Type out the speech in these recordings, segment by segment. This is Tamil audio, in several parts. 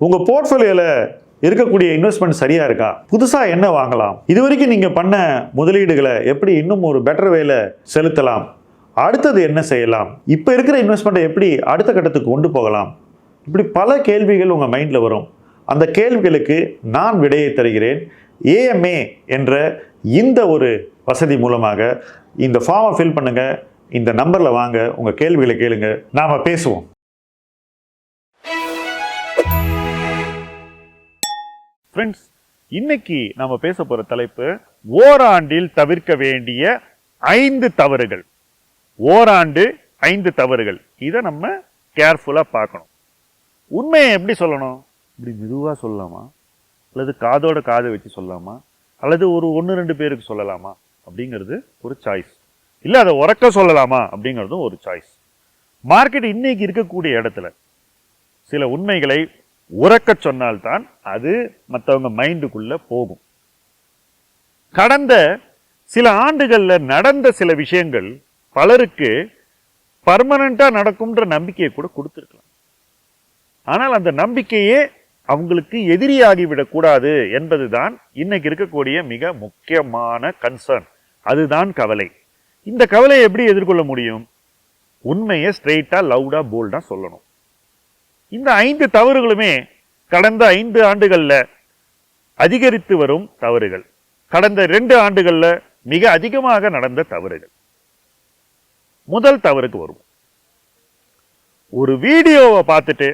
உங்கள் போர்ட்ஃபோலியோவில் இருக்கக்கூடிய இன்வெஸ்ட்மெண்ட் சரியா இருக்கா? புதுசாக என்ன வாங்கலாம்? இது வரைக்கும் நீங்கள் பண்ண முதலீடுகளை எப்படி இன்னும் ஒரு பெட்டர் வேல செலுத்தலாம்? அடுத்தது என்ன செய்யலாம்? இப்போ இருக்கிற இன்வெஸ்ட்மெண்ட்டை எப்படி அடுத்த கட்டத்துக்கு கொண்டு போகலாம்? இப்படி பல கேள்விகள் உங்கள் மைண்டில் வரும். அந்த கேள்விகளுக்கு நான் விடையை தருகிறேன். AMA என்ற இந்த ஒரு வசதி மூலமாக இந்த ஃபார்மை ஃபில் பண்ணுங்க, இந்த நம்பரில் வாங்க, உங்கள் கேள்விகளை கேளுங்க, நாம் பேசுவோம். ஃப்ரெண்ட்ஸ், இன்னைக்கு நாம பேச போற தலைப்பு ஓராண்டில் தவிர்க்க வேண்டிய 5 தவறுகள். ஓராண்டு 5 தவறுகள். இதை நம்ம கேர்ஃபுல்லா பார்க்கணும். உண்மையை எப்படி சொல்லணும்? இப்படி மெதுவா சொல்லலாமா, அல்லது காதோட காதை வச்சு சொல்லலாமா, அல்லது ஒரு 1-2 பேருக்கு சொல்லலாமா அப்படிங்கிறது ஒரு சாய்ஸ். இல்ல அதை உறக்க சொல்லலாமா அப்படிங்கிறதும் ஒரு சாய்ஸ். மார்க்கெட் இன்னைக்கு இருக்கக்கூடிய இடத்துல சில உண்மைகளை உறக்க சொன்னால்தான் அது மற்றவங்க மைண்டுக்குள்ள போகும். கடந்த சில ஆண்டுகள்ல நடந்த சில விஷயங்கள் பலருக்கு பர்மனண்டா நடக்கும்ன்ற நம்பிக்கையை கூட கொடுத்திருக்கலாம். ஆனால் அந்த நம்பிக்கையே அவங்களுக்கு எதிரியாகிவிடக் கூடாது என்பதுதான் இன்னைக்கு இருக்கக்கூடிய மிக முக்கியமான கன்சர்ன். அதுதான் கவலை. இந்த கவலையை எப்படி எதிர்கொள்ள முடியும்? உண்மையை ஸ்ட்ரெயிட்டா லவுடா போல்டா சொல்லணும். இந்த 5 தவறுகளுமே கடந்த 5 ஆண்டுகள்ல அதிகரித்து வரும் தவறுகள். கடந்த 2 ஆண்டுகள்ல மிக அதிகமாக நடந்த தவறுகள். முதல் தவறுக்கு வருவோம். ஒரு வீடியோவை பார்த்துட்டு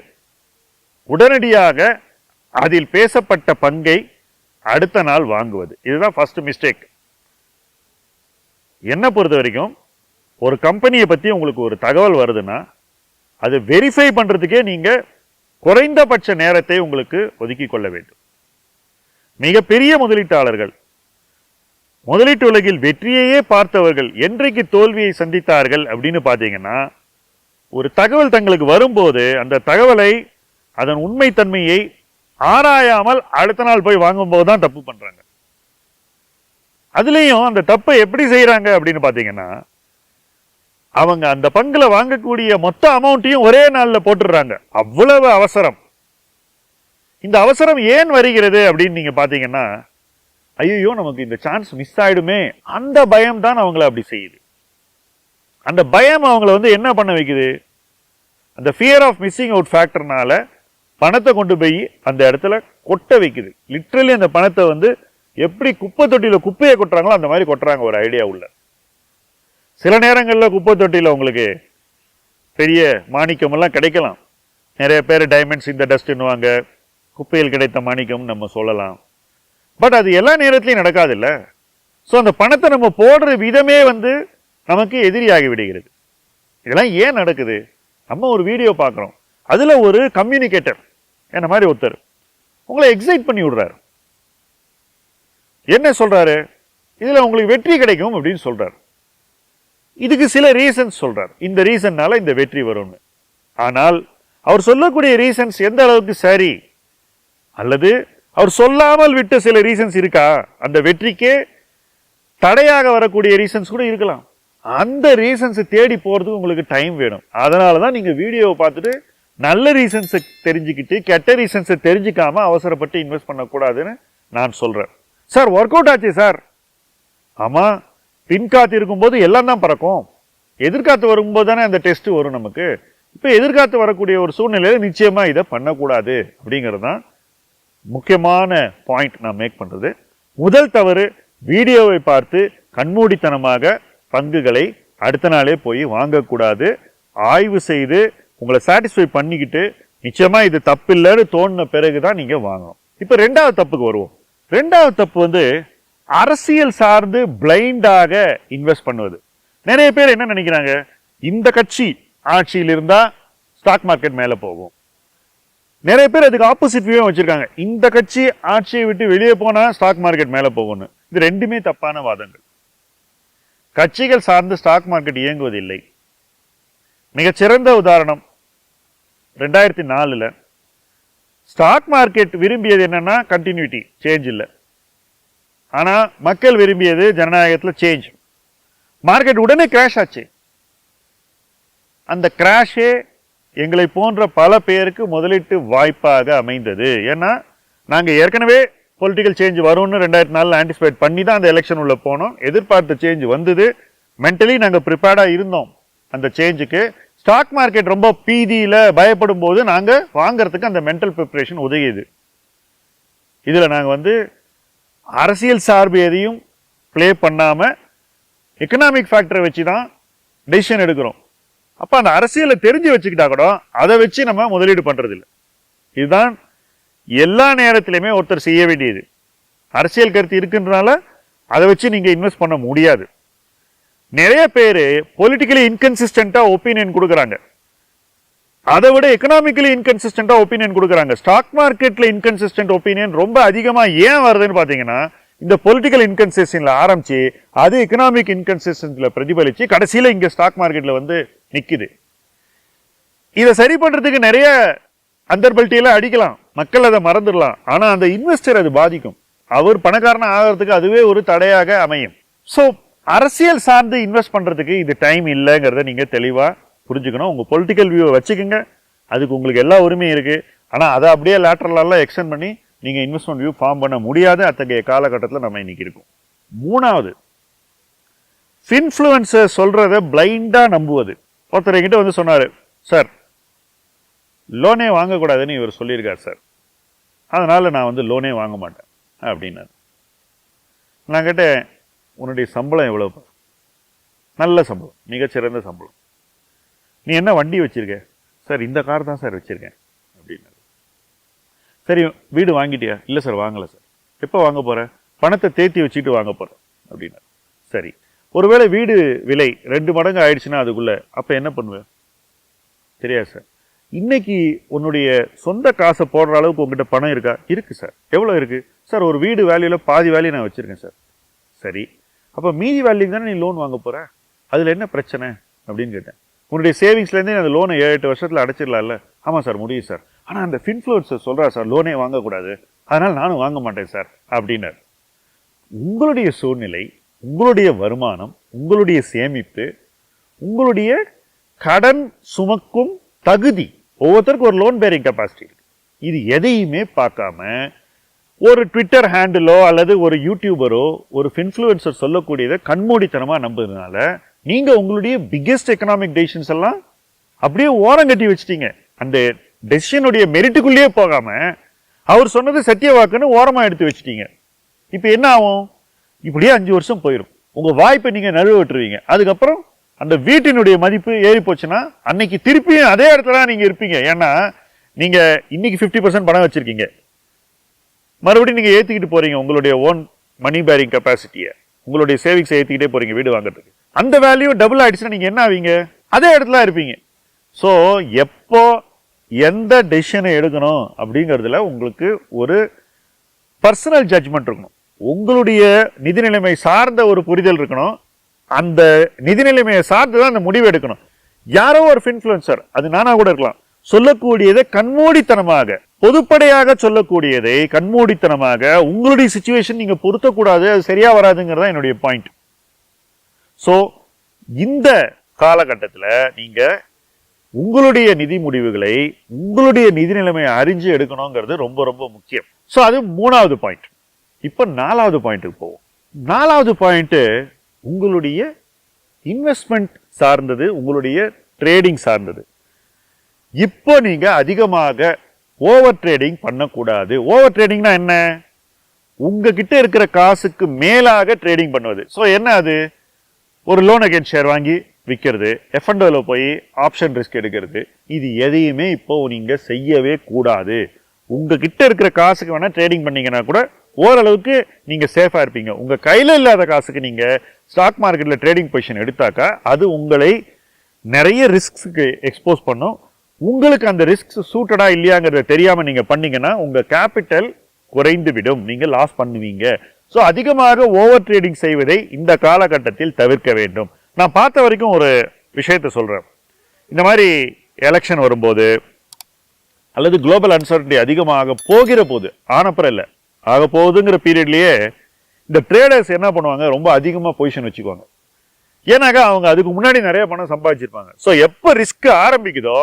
உடனடியாக அதில் பேசப்பட்ட பங்கை அடுத்த நாள் வாங்குவது. இதுதான் ஃபர்ஸ்ட் மிஸ்டேக். என்ன பொறுத்த வரைக்கும் ஒரு கம்பெனியை பத்தி உங்களுக்கு ஒரு தகவல் வருதுன்னா அதை வெரிஃபை பண்றதுக்கே நீங்க குறைந்தபட்ச நேரத்தை உங்களுக்கு ஒதுக்கி கொள்ள வேண்டும். மிகப்பெரிய முதலீட்டாளர்கள், முதலீட்டு உலகில் வெற்றியையே பார்த்தவர்கள் என்றைக்கு தோல்வியை சந்தித்தார்கள் அப்படின்னு பாத்தீங்கன்னா, ஒரு தகவல் தங்களுக்கு வரும்போது அந்த தகவலை அதன் உண்மைத்தன்மையை ஆராயாமல் அடுத்த நாள் போய் வாங்கும் போதுதான் தப்பு பண்றாங்க. அதுலயும் அந்த தப்பை எப்படி செய்யறாங்க அப்படின்னு பாத்தீங்கன்னா, அவங்க அந்த பங்குல வாங்கக்கூடிய மொத்த அமௌண்ட்டையும் ஒரே நாள்ல போட்டுடுறாங்க. அவ்வளவு அவசரம். இந்த அவசரம் ஏன் வருகிறது அப்படின்னு நீங்க பாத்தீங்கன்னா, ஐயோ நமக்கு இந்த சான்ஸ் மிஸ் ஆயிடுமே, அந்த பயம் தான் அவங்கள அப்படி செய்யுது. அந்த பயம் அவங்கள என்ன பண்ண வைக்குது? அந்த ஃபியர் ஆஃப் மிஸ்ஸிங் அவுட் ஃபேக்டர்னால பணத்தை கொண்டு போய் அந்த இடத்துல கொட்ட வைக்குது. லிட்ரலி அந்த பணத்தை எப்படி குப்பை தொட்டியில குப்பையை கொட்டுறாங்களோ அந்த மாதிரி கொட்டுறாங்க. ஒரு ஐடியா உள்ள. சில நேரங்களில் குப்பை தொட்டியில் உங்களுக்கு பெரிய மாணிக்கம் எல்லாம் கிடைக்கலாம். நிறைய பேர் டைமண்ட்ஸ் இந்த டஸ்ட்னுவாங்க, குப்பையில் கிடைத்த மாணிக்கம் நம்ம சொல்லலாம். பட் அது எல்லா நேரத்திலையும் நடக்காது இல்ல. ஸோ அந்த பணத்தை நம்ம போடுற விதமே நமக்கு எதிரியாகி விடுகிறது. இதெல்லாம் ஏன் நடக்குது? நம்ம ஒரு வீடியோ பார்க்குறோம், அதுல ஒரு கம்யூனிகேட்டர் என்ன மாதிரி ஒருத்தர் உங்களை எக்ஸைட் பண்ணி விடுறாரு. என்ன சொல்றாரு? இதுல உங்களுக்கு வெற்றி கிடைக்கும் அப்படின்னு சொல்றாரு. இதுக்கு சில ரீசன்ஸ் சொல்றார். இந்த ரீசன்னால இந்த வெற்றி வரும்னு. ஆனால் அவர் சொல்லக்கூடிய ரீசன்ஸ் எந்த அளவுக்கு சரி, அல்லது அவர் சொல்லாமல் விட்ட சில ரீசன்ஸ் இருக்கா? அந்த வெற்றிக்கே தடையாக வரக்கூடிய ரீசன்ஸ் கூட இருக்கலாம். அந்த ரீசன்ஸ் தேடி போறதுக்கு உங்களுக்கு டைம் வேணும். அதனாலதான் நீங்க வீடியோவை பார்த்துட்டு நல்ல ரீசன்ஸை தெரிஞ்சுக்கிட்டு கெட்ட ரீசன்ஸை தெரிஞ்சுக்காம அவசரப்பட்டு இன்வெஸ்ட் பண்ணக்கூடாதுன்னு நான் சொல்றேன். சார் ஒர்க் அவுட் ஆச்சு சார். ஆமா, பின்காத்து இருக்கும்போது எல்லாம் தான் பறக்கும். எதிர்காத்து வரும்போது தானே அந்த டெஸ்ட் வரும் நமக்கு. இப்ப எதிர்காத்து வரக்கூடிய ஒரு சூழ்நிலையில நிச்சயமா இதை பண்ணக்கூடாது அப்படிங்கிறது தான் முக்கியமான பாயிண்ட் நான் மேக் பண்றது. முதல் தவறு, வீடியோவை பார்த்து கண்மூடித்தனமாக பங்குகளை அடுத்த நாளே போய் வாங்கக்கூடாது. ஆய்வு செய்து உங்களை சாட்டிஸ்ஃபை பண்ணிக்கிட்டு நிச்சயமா இது தப்பு இல்லைன்னு தோணுன பிறகுதான் நீங்க வாங்கணும். இப்ப 2வது தப்புக்கு வருவோம். 2வது தப்பு அரசியல் சார்ந்து பிளைண்டாக இன்வெஸ்ட் பண்ணுவது. நிறைய பேர் என்ன நினைக்கிறாங்க, இந்த கட்சி ஆட்சியில் இருந்தா ஸ்டாக் மார்க்கெட் மேல போகும். நிறைய பேர் அதுக்கு ஆப்போசிட் வியூ வச்சிருக்காங்க, இந்த கட்சி ஆட்சியை விட்டு வெளியே போனா ஸ்டாக் மார்க்கெட் மேல போகும்னு. இது ரெண்டுமே தப்பான வாதங்கள். கட்சிகள் சார்ந்து ஸ்டாக் மார்க்கெட் இயங்குவதில்லை. மிகச்சிறந்த உதாரணம் 2004 ஸ்டாக் மார்க்கெட் விரும்பியது என்னன்னா கண்டினியூட்டி, சேஞ்ச் இல்லை. ஆனா மக்கள் விரும்பியது ஜனநாயகத்தில் சேஞ்ச். மார்க்கெட் உடனே கிராஷ் ஆச்சு. அந்த கிராஷே எங்களை போன்ற பல பேருக்கு முதலீட்டு வாய்ப்பாக அமைந்தது. ஏன்னா நாங்கள் ஏற்கனவே பொலிட்டிக்கல் சேஞ்ச் வரும்னு 2004 ஆன்டிசிபேட் பண்ணி தான் அந்த எலெக்ஷன் உள்ள போனோம். எதிர்பார்த்த சேஞ்ச் வந்தது. மென்டலி நாங்கள் ப்ரிப்பேர்டாக இருந்தோம் அந்த சேஞ்சுக்கு. ஸ்டாக் மார்க்கெட் ரொம்ப பீதியில் பயப்படும் போது நாங்கள் வாங்கறதுக்கு அந்த மென்டல் ப்ரிப்பரேஷன் உதவியது. இதில் நாங்கள் அரசியல் சார்பு எதையும் ப்ளே பண்ணாமல் எக்கனாமிக் ஃபேக்டரை வச்சு தான் டெசிஷன் எடுக்கிறோம். அப்போ அந்த அரசியலை தெரிஞ்சு வச்சுக்கிட்டா கூட அதை வச்சு நம்ம முதலீடு பண்ணுறது இல்லை. இதுதான் எல்லா நேரத்திலையுமே ஒருத்தர் செய்ய வேண்டியது. அரசியல் கருத்து இருக்குன்றனால அதை வச்சு நீங்கள் இன்வெஸ்ட் பண்ண முடியாது. நிறைய பேர் பொலிட்டிக்கலி இன்கன்சிஸ்டண்டா ஒப்பீனியன் கொடுக்குறாங்க. அதை விட எக்கனாமிக்கலி இன்கன்சிஸ்டண்டா ஒப்பீனியன் கொடுக்குறாங்க. ஸ்டாக் மார்க்கெட்ல இன்கன்சிஸ்டன்ட் ஒப்பீனியன் ரொம்ப அதிகமாக ஏன் வருதுன்னு பார்த்தீங்கன்னா, இந்த பொலிட்டிக்கல் இன்கன்சிஸ்டன்ட்ல ஆரம்பிச்சு அது எக்கனாமிக் இன்கன்சிஸ்டன்ட்ல பிரதிபலிச்சு கடைசியில இங்க ஸ்டாக் மார்க்கெட்ல நிக்குது. இதை சரி பண்றதுக்கு நிறைய அந்தர்பல்ட்டியெல்லாம் அடிக்கலாம், மக்கள் அதை மறந்துடலாம். ஆனா அந்த இன்வெஸ்டர் அது பாதிக்கும். அவர் பணக்காரனா ஆகிறதுக்கு அதுவே ஒரு தடையாக அமையும். ஸோ அரசியல் சார்ந்து இன்வெஸ்ட் பண்றதுக்கு இது டைம் இல்லைங்கிறத நீங்க தெளிவா புரிஞ்சுக்கணும். உங்க பொலிட்டிக்கல் வியூவை வச்சுக்கோங்க, அதுக்கு உங்களுக்கு எல்லா உரிமையும் இருக்கு. ஆனா அதை அப்படியே லேட்டரலா எக்ஸ்டெண்ட் பண்ணி நீங்க இன்வெஸ்ட்மெண்ட் வியூ ஃபார்ம் பண்ண முடியாத அத்தகைய காலகட்டத்தில் நம்ம இன்னைக்கு இருக்கோம். மூணாவது, இன்ஃப்ளூயன்சர் சொல்றத பிளைண்டா நம்புவது. ஒருத்தர் என்கிட்ட சொன்னாரு, சார் லோனே வாங்கக்கூடாதுன்னு இவர் சொல்லியிருக்கார் சார், அதனால நான் லோனே வாங்க மாட்டேன் அப்படின்னாரு. நான் கேட்டேன், உன்னுடைய சம்பளம் எவ்வளவு? நல்ல சம்பளம், மிகச்சிறந்த சம்பளம். நீ என்ன வண்டி வச்சிருக்க? சார் இந்த கார் தான் சார் வச்சிருக்கேன் அப்படின்னாரு. சரி, வீடு வாங்கிட்டியா? இல்லை சார் வாங்கலை சார். எப்போ வாங்க போற? பணத்தை தேத்தி வச்சுட்டு வாங்க போறேன் அப்படின்னாரு. சரி, ஒருவேளை வீடு விலை 2 மடங்கு ஆயிடுச்சுன்னா அதுக்குள்ள அப்ப என்ன பண்ணுவேன்? தெரியாது சார். இன்னைக்கு உன்னுடைய சொந்த காசை போடுற அளவுக்கு உங்ககிட்ட பணம் இருக்கா? இருக்கு சார். எவ்வளவு இருக்கு சார்? ஒரு வீடு வேல்யூல பாதி வேல்யூ நான் வச்சிருக்கேன் சார். சரி, அப்ப மீதி வேல்யூ தானே நீ லோன் வாங்க போற, அதுல என்ன பிரச்சனை அப்படின்னு கேட்டேன். உன்னுடைய சேவிங்ஸ்ல இருந்தே அந்த லோனை 7-8 வருஷத்துல அடைச்சிடலாம்ல? ஆமா சார், முடியும் சார். ஆனா அந்த இன்ஃப்ளூயன்சர் சொல்றா சார் லோனே வாங்கக்கூடாது, அதனால நானும் வாங்க மாட்டேன் சார் அப்படின்னாரு. உங்களுடைய சூழ்நிலை, உங்களுடைய வருமானம், உங்களுடைய சேமிப்பு, உங்களுடைய கடன் சுமக்கும் தகுதி, ஒவ்வொருத்தருக்கும் ஒரு லோன் பேரிங் கெப்பாசிட்டி இருக்கு. இது எதையுமே பார்க்காம ஒரு ட்விட்டர் ஹேண்டிலோ அல்லது ஒரு யூடியூபரோ ஒரு இன்ஃப்ளூயன்சர் சொல்லக்கூடியதை கண்மூடித்தனமா நம்புறதுனால நீங்க உங்களுடைய பிக்கெஸ்ட் எக்கனாமிக் டெசிஷன்ஸ் எல்லாம் அப்படியே ஓரங்கட்டி வச்சிட்டீங்க. அந்த டெசிஷனுடைய மெரிட்டுக்குள்ளேயே போகாம அவர் சொன்னது சத்திய வாக்குன்னு ஓரமா எடுத்து வச்சிட்டீங்க. இப்ப என்ன ஆகும்? இப்படியே 5 வருஷம் போயிடும். உங்க வாய்ப்பை நீங்க நழுவ விட்டுருவீங்க. அதுக்கப்புறம் அந்த வீட்டினுடைய மதிப்பு ஏறி போச்சுன்னா அன்னைக்கு திருப்பியும் அதே இடத்துல நீங்க இருப்பீங்க. ஏன்னா நீங்க இன்னைக்கு 50% பணம் வச்சிருக்கீங்க, மறுபடியும் நீங்க ஏத்திக்கிட்டு போறீங்க உங்களுடைய ஓன் மணி பேரிங் கெப்பாசிட்டியை, உங்களுடைய சேவிங்ஸ் ஏத்திக்கிட்டே போறீங்க வீடு வாங்குறதுக்கு. அந்த வேல்யூ டபுள் ஆயிடுச்சுன்னா நீங்க என்ன ஆவீங்க? அதே இடத்துல இருப்பீங்க. ஸோ எப்போ எந்த டெசிஷனை எடுக்கணும் அப்படிங்கிறதுல உங்களுக்கு ஒரு பர்சனல் ஜட்ஜ்மெண்ட் இருக்கணும். உங்களுடைய நிதி நிலைமை சார்ந்த ஒரு புரிதல் இருக்கணும். அந்த நிதி நிலைமையை சார்ந்துதான் அந்த முடிவு எடுக்கணும். யாரோ ஒரு இன்ஃப்ளூயன்சர், அது நானா கூட இருக்கலாம், சொல்லக்கூடியதை கண்மூடித்தனமாக பொதுப்படையாக சொல்லக்கூடியதை கண்மூடித்தனமாக உங்களுடைய சிச்சுவேஷன் நீங்க பொருத்தக்கூடாது, அது சரியா வராதுங்கிறதா என்னுடைய பாயிண்ட். ஸோ இந்த காலகட்டத்தில் நீங்க உங்களுடைய நிதி முடிவுகளை உங்களுடைய நிதி நிலைமையை அறிஞ்சு எடுக்கணுங்கிறது ரொம்ப ரொம்ப முக்கியம். ஸோ அது 3வது பாயிண்ட். இப்ப 4வது பாயிண்ட்டுக்கு போவோம். 4வது பாயிண்ட் உங்களுடைய இன்வெஸ்ட்மெண்ட் சார்ந்தது, உங்களுடைய ட்ரேடிங் சார்ந்தது. இப்போ நீங்க அதிகமாக ஓவர் ட்ரேடிங் பண்ணக்கூடாது. ஓவர் ட்ரேடிங்னா என்ன? உங்ககிட்ட இருக்கிற காசுக்கு மேலாக ட்ரேடிங் பண்ணுவது. ஸோ என்ன அது? ஒரு லோன் அகேன்ஸ்ட் ஷேர் வாங்கி விற்கிறது, F&Oல போய் ஆப்ஷன் ரிஸ்க் எடுக்கிறது, இது எதையுமே இப்போ நீங்க செய்யவே கூடாது. உங்ககிட்ட இருக்கிற காசுக்கு வேணா ட்ரேடிங் பண்ணீங்கன்னா கூட ஓரளவுக்கு நீங்க சேஃபா இருப்பீங்க. உங்க கையில இல்லாத காசுக்கு நீங்க ஸ்டாக் மார்க்கெட்ல ட்ரேடிங் பொசிஷன் எடுத்தாக்கா அது உங்களை நிறைய ரிஸ்க்கு எக்ஸ்போஸ் பண்ணும். உங்களுக்கு அந்த ரிஸ்க் சூட்டடா இல்லையாங்கிறத தெரியாம நீங்க பண்ணீங்கன்னா உங்க கேபிட்டல் குறைந்து விடும், நீங்க லாஸ் பண்ணுவீங்க. ஸோ அதிகமாக ஓவர் ட்ரேடிங் செய்வதை இந்த காலகட்டத்தில் தவிர்க்க வேண்டும். நான் பார்த்த வரைக்கும் ஒரு விஷயத்த சொல்றேன். இந்த மாதிரி எலெக்ஷன் வரும்போது அல்லது குளோபல் அன்சர்டனிட்டி அதிகமாக போகிற போது, ஆனப்புறம் இல்லை ஆக போகுதுங்கிற பீரியட்லயே இந்த ட்ரேடர்ஸ் என்ன பண்ணுவாங்க, ரொம்ப அதிகமா பொசிஷன் வச்சுக்குவாங்க. ஏன்னாக்கா அவங்க அதுக்கு முன்னாடி நிறைய பணம் சம்பாதிச்சிருப்பாங்க. ஸோ எப்போ ரிஸ்க் ஆரம்பிக்குதோ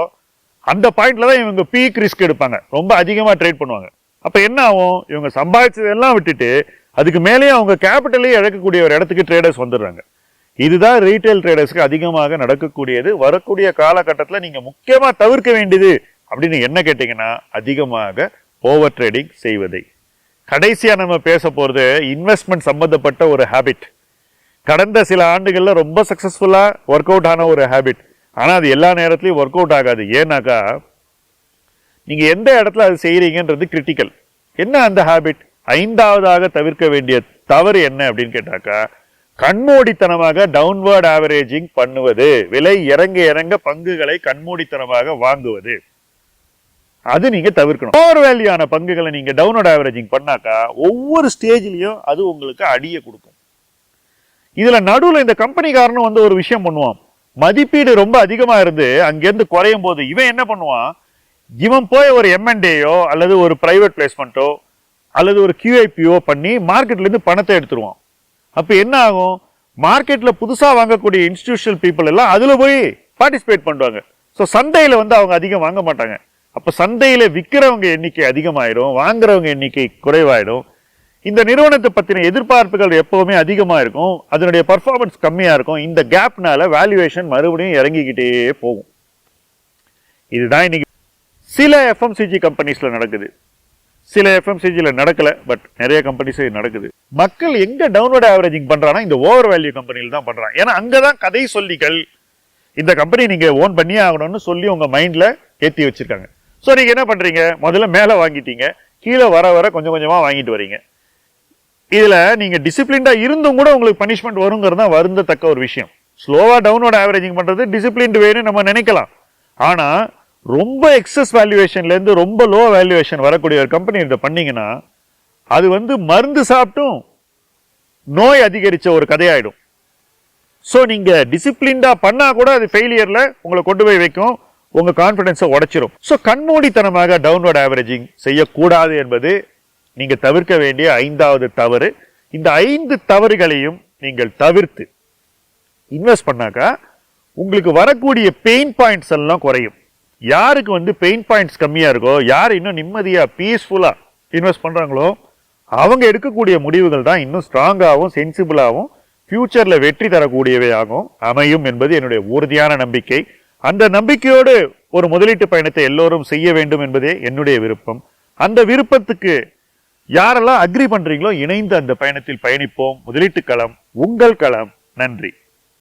அந்த பாயிண்ட்ல தான் இவங்க பீக் ரிஸ்க் எடுப்பாங்க, ரொம்ப அதிகமா ட்ரேட் பண்ணுவாங்க. அப்ப என்ன ஆகும், இவங்க சம்பாதிச்சதெல்லாம் விட்டுட்டு அதுக்கு மேலேயே அவங்க கேபிட்டலே இழக்கக்கூடிய ஒரு இடத்துக்கு ட்ரேடர்ஸ் வந்துடுறாங்க. இதுதான் ரீட்டைல் ட்ரேடர்ஸ்க்கு அதிகமாக நடக்கக்கூடியது. வரக்கூடிய காலகட்டத்தில் நீங்க முக்கியமா தவிர்க்க வேண்டியது அப்படின்னு என்ன கேட்டீங்கன்னா, அதிகமாக ஓவர் ட்ரேடிங் செய்வதை. கடைசியா நம்ம பேச போறது இன்வெஸ்ட்மெண்ட் சம்பந்தப்பட்ட ஒரு ஹேபிட். கடந்த சில ஆண்டுகள்ல ரொம்ப சக்சஸ்ஃபுல்லா ஒர்க் அவுட் ஆன ஒரு ஹேபிட். ஆனா அது எல்லா நேரத்திலையும் ஒர்க் அவுட் ஆகாது. ஏன்னாக்கா நீங்க எந்த இடத்துல அது செய்யறீங்கன்றது கிரிட்டிக்கல். என்ன அந்த ஹேபிட்? ஐந்தாவதாக தவிர்க்க வேண்டிய தவறு என்ன அப்படின்னு கேட்டாக்கா, கண்மூடித்தனமாக டவுன்வர்ட் ஆவரேஜிங் பண்ணுவது. விலை இறங்க இறங்க பங்குகளை கண்மூடித்தனமாக வாங்குவது, அது நீங்க தவிர்க்கணும். ஓவர் வேல்யூயான பங்குகளை நீங்க டவுன்வர்ட் ஆவரேஜிங் பண்ணாக்கா ஒவ்வொரு ஸ்டேஜ்லயும் அது உங்களுக்கு அடியை கொடுக்கும். இதுல நடுவில் இந்த கம்பெனிக்காரனும் வந்து ஒரு விஷயம் பண்ணுவான். மதிப்பீடு ரொம்ப அதிகமா இருந்து அங்கிருந்து குறையும் போது இவன் என்ன பண்ணுவான், இவன் போய் ஒரு M&Aயோ அல்லது ஒரு பிரைவேட் பிளேஸ்மெண்ட்டோ அல்லது ஒரு QIPO பண்ணி மார்க்கெட்ல இருந்து பணத்தை எடுத்துருவான். அப்ப என்ன ஆகும், மார்க்கெட்ல புதுசா வாங்கக்கூடிய இன்ஸ்டிடியூஷனல் பீப்புள் எல்லாம் அதுல போய் பார்ட்டிசிபேட் பண்ணுவாங்க. ஸோ சந்தையில வந்து அவங்க அதிகம் வாங்க மாட்டாங்க. அப்ப சந்தையில விற்கிறவங்க எண்ணிக்கை அதிகமாயிடும், வாங்குறவங்க எண்ணிக்கை குறைவாயிடும். இந்த நிறுவனத்தை பத்தின எதிர்பார்ப்புகள் எப்பவுமே அதிகமா இருக்கும், அதனுடைய பர்ஃபார்மன்ஸ் கம்மியா இருக்கும். இந்த கேப்னால வேல்யூவேஷன் மறுபடியும் இறங்கிக்கிட்டே போகும். இதுதான் இன்னைக்கு சில FMCG கம்பெனிஸ்ல நடக்குது. சில FMCGல நடக்கல, பட் நிறைய கம்பெனிஸ் நடக்குது. மக்கள் எங்க டவுன்வர்ட் ஆவரேஜிங் பண்றானா, இந்த ஓவர் வேல்யூ கம்பெனில தான் பண்றாங்க. ஏன்னா அங்கதான் கதை சொல்லிகள் இந்த கம்பெனி நீங்க ஓன் பண்ணியே ஆகணும்னு சொல்லி உங்க மைண்ட்ல ஏத்தி வச்சிருக்காங்க. ஸோ நீங்க என்ன பண்றீங்க, முதல்ல மேல வாங்கிட்டீங்க, கீழே வர வர கொஞ்சம் கொஞ்சமா வாங்கிட்டு வரீங்க. இதுல நீங்க டிசிப்ளின்டா இருந்தும் கூட உங்களுக்கு பனிஷ்மெண்ட் வருங்கிறது தான் வருந்தத்தக்க ஒரு விஷயம். ஸ்லோவா டவுன்வர்ட் ஆவரேஜிங் பண்றது டிசிப்ளின்டு வேணும்னு நம்ம நினைக்கலாம். ஆனா ரொம்ப எக்ஸஸ் வேல்யூவேஷன்ல இருந்து ரொம்ப லோ வேல்யூவேஷன் வரக்கூடிய ஒரு கம்பெனி இதை பண்ணீங்கன்னா அது வந்து மருந்து சாப்பிட்டும் நோய் அதிகரிச்ச ஒரு கதையாயிடும். ஸோ நீங்க டிசிப்ளின்டா பண்ணா கூட அது ஃபெயிலியர்ல உங்களை கொண்டு போய் வைக்கும், உங்க கான்பிடன்ஸை உடைச்சிரும். ஸோ கண்மூடித்தனமாக டவுன்வர்ட் ஆவரேஜிங் செய்யக்கூடாது என்பது நீங்க தவிர்க்க வேண்டிய ஐந்தாவது தவறு. இந்த 5 தவறுகளையும் நீங்கள் தவிர்த்து இன்வெஸ்ட் பண்ணாக்கா உங்களுக்கு வரக்கூடிய பெயின் பாயிண்ட்ஸ் எல்லாம் குறையும். யாருக்கு வந்து பெயின் பாயிண்ட்ஸ் கம்மியா இருக்கோ, யார் இன்னும் நிம்மதியா பீஸ்ஃபுல்லா இன்வெஸ்ட் பண்றாங்களோ அவங்க எடுக்கக்கூடிய முடிவுகள் தான் இன்னும் ஸ்ட்ராங்காகவும் சென்சிபிளாகவும் ஃபியூச்சர்ல வெற்றி தரக்கூடியவையாகவும் அமையும் என்பது என்னுடைய உறுதியான நம்பிக்கை. அந்த நம்பிக்கையோடு ஒரு முதலீட்டு பயணத்தை எல்லோரும் செய்ய வேண்டும் என்பதே என்னுடைய விருப்பம். அந்த விருப்பத்துக்கு யாரெல்லாம் அக்ரி பண்றீங்களோ இணைந்து அந்த பயணத்தில் பயணிப்போம். முதலீட்டு களம் உங்கள் களம். நன்றி.